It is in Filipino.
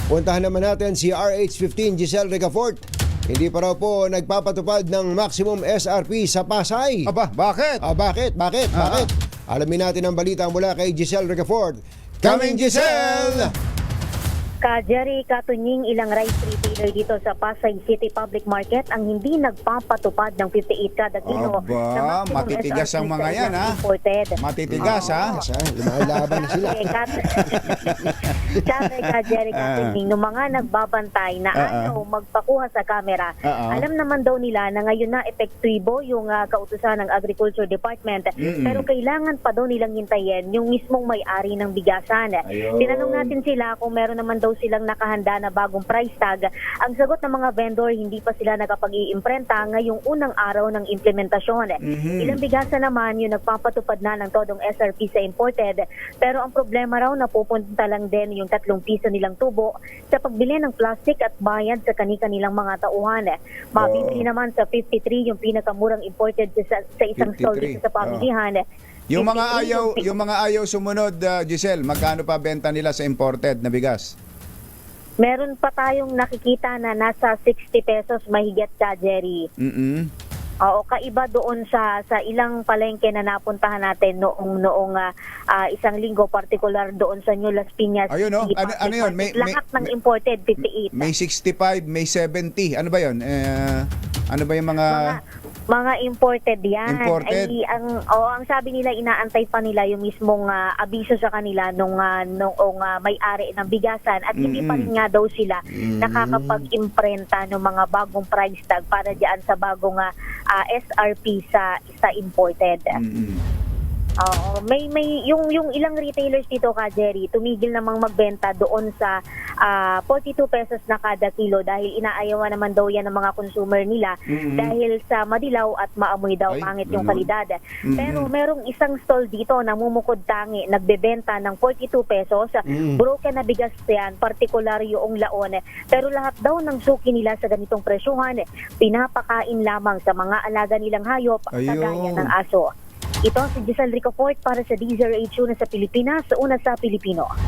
Puntahan naman natin si RH15 Giselle Ricafort. Hindi pa raw po nagpapatupad ng maximum SRP sa Pasay. Aba, bakit? Bakit? Alamin natin ang balita mula kay Giselle Ricafort. Coming, Giselle! Jerry, katunying ilang rice retailer dito sa Pasay City Public Market ang hindi nagpapatupad ng 58 kada kilo. Aba, matitigas ang mga yan, ha? Imported. Matitigas, ha? Lumalaban na sila. Jerry, katunying ng mga nagbabantay na ayaw magpakuha sa kamera. Alam naman daw nila na ngayon na epektibo yung kautusan ng Agriculture Department. Pero kailangan pa daw nilang hintayin yung mismong may-ari ng bigasan. Tinanong natin sila kung meron naman daw silang nakahanda na bagong price tag. Ang sagot ng mga vendor, hindi pa sila nakapag-iimprenta ngayong unang araw ng implementasyon. Ilang bigasan naman yung nagpapatupad na ng todong SRP sa imported, pero ang problema raw napupunta lang din yung 3 piso nilang tubo sa pagbili ng plastic at bayad sa kani-kanilang mga tauhan. Mabibili naman sa 53 yung pinakamurang imported sa isang stall dito sa pamilihan. Yung mga ayaw sumunod, Giselle, magkano pa benta nila sa imported na bigas? Meron pa tayong nakikita na nasa 60 pesos mahigit ka, Jerry. Oo, kaiba doon sa ilang palengke na napuntahan natin noong isang linggo, particular doon sa New Las Piñas. Ayun, no? Ano yun? Lahat ng imported, 58. May 65, may 70. Ano ba yun? Ano ba yung mga imported yan. Imported? Ay, ang sabi nila, inaantay pa nila yung mismong abiso sa kanila nung may-ari ng bigasan at hindi pa rin nga daw sila nakakapag-imprenta ng mga bagong price tag para diyan sa bagong SRP sa imported. Oo, may yung ilang retailers dito, Jerry, tumigil namang magbenta doon sa 42 pesos na kada kilo dahil inaayawan naman daw yan ng mga consumer nila dahil sa madilaw at maamoy daw pangit yung kalidad. Pero merong isang stall dito na mumukod tangi, nagbebenta ng 42 pesos. Broken na bigas yan, particular yung laon. Pero lahat daw ng suki nila sa ganitong presyuhan, pinapakain lamang sa mga alaga nilang hayop, kagaya ng aso. Ito si Giselle Ricafort para sa DZRH na sa Pilipinas, una sa Pilipino.